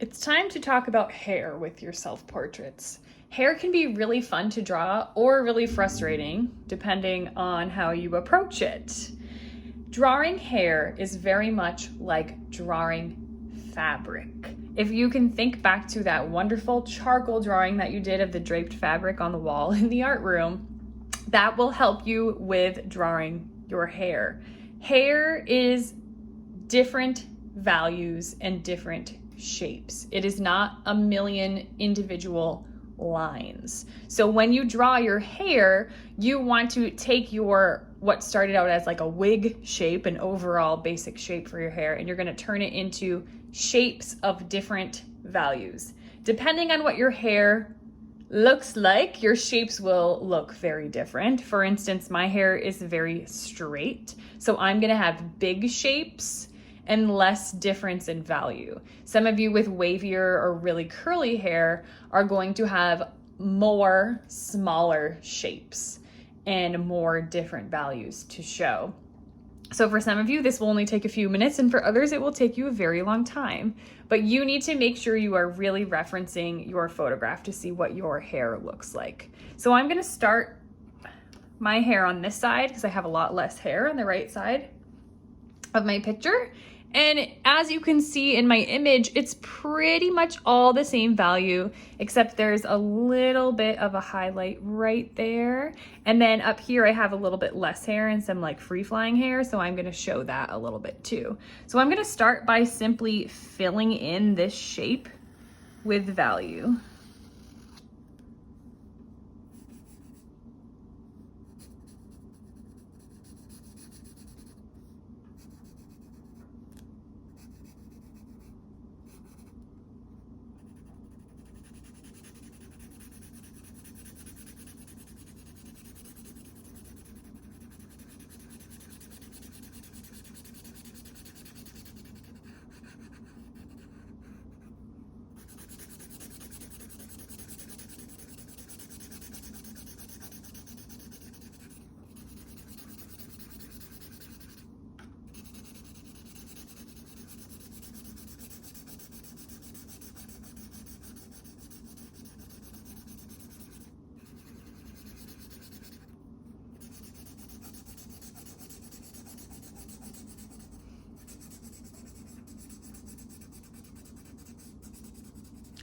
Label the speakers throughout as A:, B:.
A: It's time to talk about hair with your self-portraits. Hair can be really fun to draw or really frustrating, depending on how you approach it. Drawing hair is very much like drawing fabric. If you can think back to that wonderful charcoal drawing that you did of the draped fabric on the wall in the art room, that will help you with drawing your hair. Hair is different values and different shapes. It is not a million individual lines. So when you draw your hair, you want to take your what started out as like a wig shape, an overall basic shape for your hair, and you're going to turn it into shapes of different values. Depending on what your hair looks like, your shapes will look very different. For instance, my hair is very straight, so I'm going to have big shapes and less difference in value. Some of you with wavier or really curly hair are going to have more smaller shapes and more different values to show. So for some of you, this will only take a few minutes, and for others, it will take you a very long time. But you need to make sure you are really referencing your photograph to see what your hair looks like. So I'm gonna start my hair on this side because I have a lot less hair on the right side of my picture. And as you can see in my image, it's pretty much all the same value, except there's a little bit of a highlight right there. And then up here, I have a little bit less hair and some like free flying hair. So I'm gonna show that a little bit too. So I'm gonna start by simply filling in this shape with value.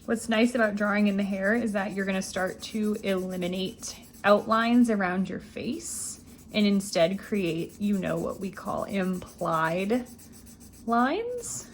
A: What's nice about drawing in the hair is that you're gonna start to eliminate outlines around your face and instead create, what we call implied lines.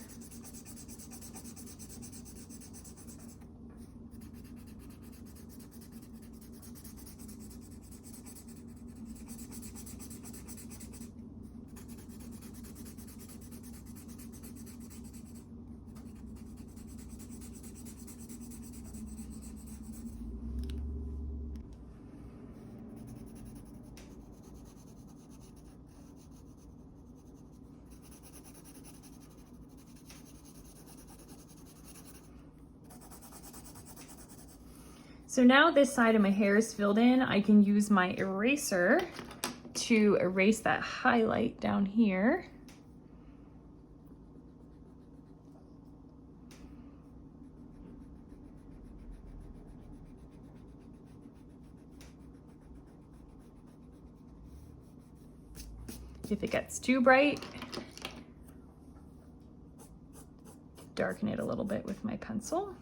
A: So now this side of my hair is filled in, I can use my eraser to erase that highlight down here. If it gets too bright, darken it a little bit with my pencil.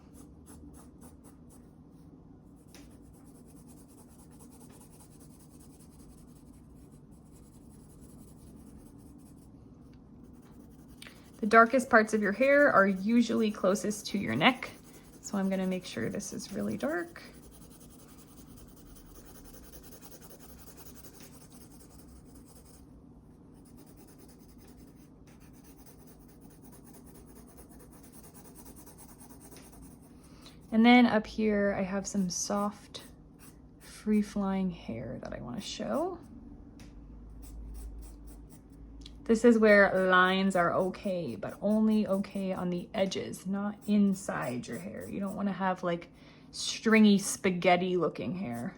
A: The darkest parts of your hair are usually closest to your neck, so I'm gonna make sure this is really dark. And then up here, I have some soft, free-flying hair that I wanna show. This is where lines are okay, but only okay on the edges, not inside your hair. You don't want to have like stringy spaghetti looking hair.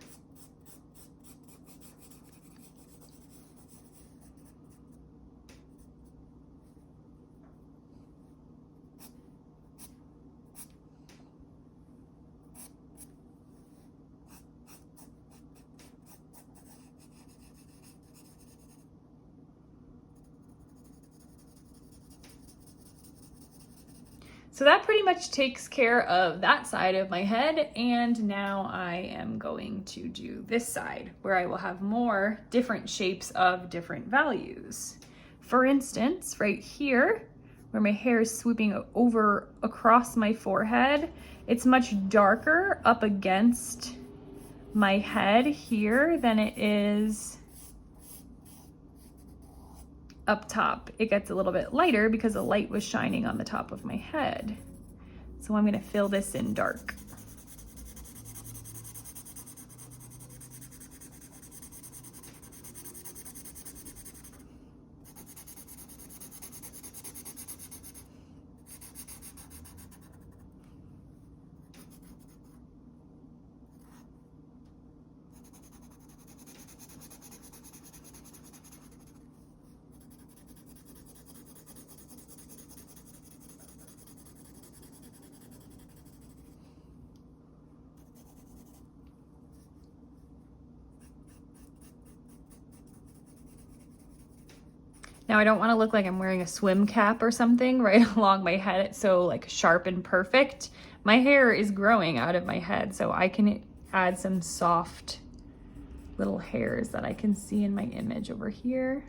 A: So that pretty much takes care of that side of my head. And now I am going to do this side where I will have more different shapes of different values. For instance, right here, where my hair is swooping over across my forehead, it's much darker up against my head here than it is up top. It gets a little bit lighter because the light was shining on the top of my head. So I'm going to fill this in dark. Now I don't want to look like I'm wearing a swim cap or something right along my head. It's so like sharp and perfect. My hair is growing out of my head, so I can add some soft little hairs that I can see in my image over here.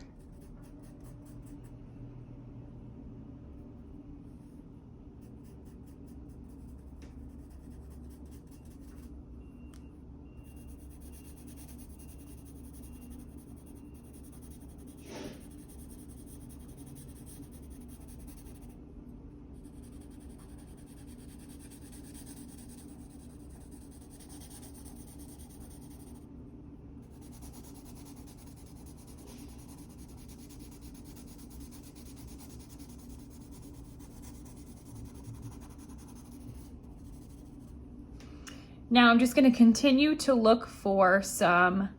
A: Now I'm just going to continue to look for some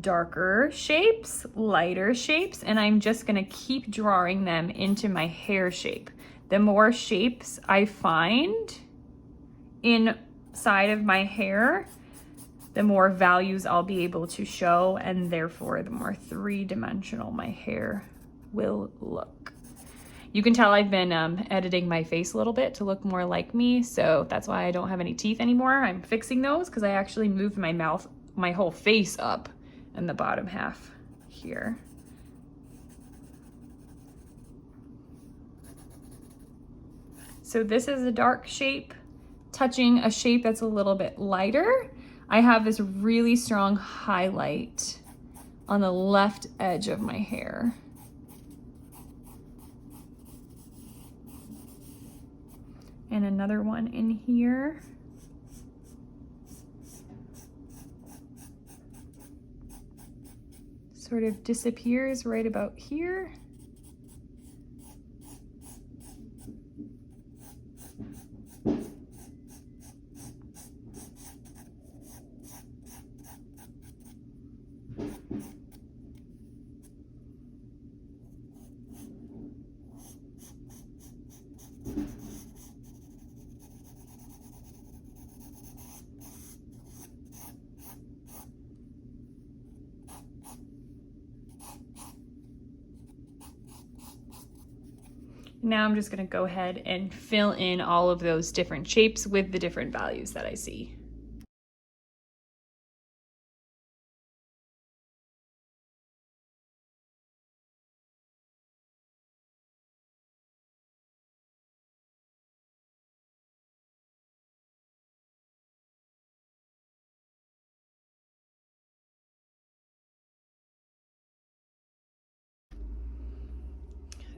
A: darker shapes, lighter shapes, and I'm just going to keep drawing them into my hair shape. The more shapes I find inside of my hair, the more values I'll be able to show, and therefore the more three-dimensional my hair will look. You can tell I've been editing my face a little bit to look more like me, so that's why I don't have any teeth anymore. I'm fixing those because I actually moved my mouth, my whole face up in the bottom half here. So this is a dark shape, touching a shape that's a little bit lighter. I have this really strong highlight on the left edge of my hair. And another one in here. Sort of disappears right about here. Now I'm just going to go ahead and fill in all of those different shapes with the different values that I see.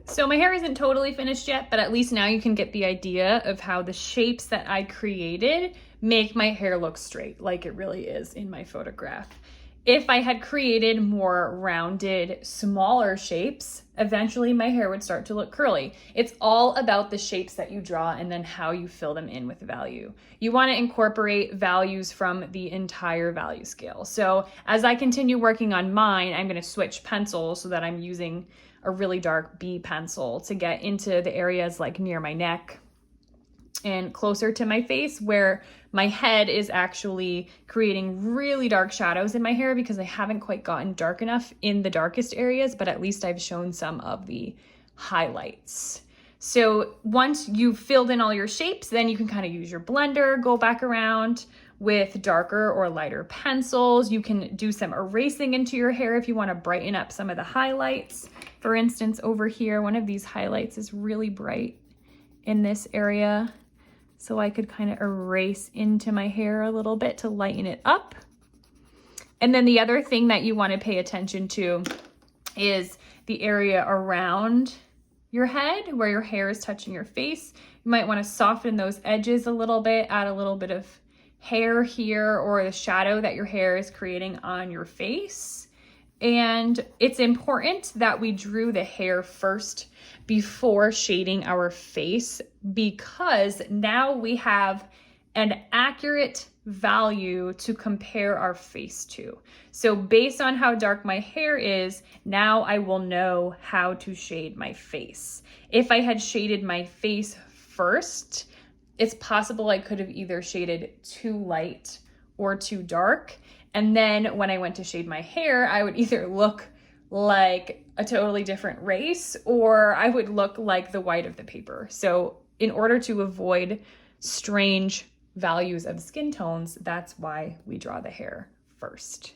A: So my hair isn't totally finished yet, but at least now you can get the idea of how the shapes that I created make my hair look straight, like it really is in my photograph. If I had created more rounded, smaller shapes, eventually my hair would start to look curly. It's all about the shapes that you draw and then how you fill them in with value. You want to incorporate values from the entire value scale. So as I continue working on mine, I'm going to switch pencils so that I'm using a really dark B pencil to get into the areas like near my neck and closer to my face, where my head is actually creating really dark shadows in my hair because I haven't quite gotten dark enough in the darkest areas, but at least I've shown some of the highlights. So once you've filled in all your shapes, then you can kind of use your blender, go back around with darker or lighter pencils. You can do some erasing into your hair if you want to brighten up some of the highlights. For instance, over here, one of these highlights is really bright in this area. So I could kind of erase into my hair a little bit to lighten it up. And then the other thing that you want to pay attention to is the area around your head where your hair is touching your face. You might want to soften those edges a little bit, add a little bit of hair here or the shadow that your hair is creating on your face. And it's important that we drew the hair first before shading our face, because now we have an accurate value to compare our face to. So based on how dark my hair is, now I will know how to shade my face. If I had shaded my face first, it's possible I could have either shaded too light or too dark. And then when I went to shade my hair, I would either look like a totally different race or I would look like the white of the paper. So in order to avoid strange values of skin tones, that's why we draw the hair first.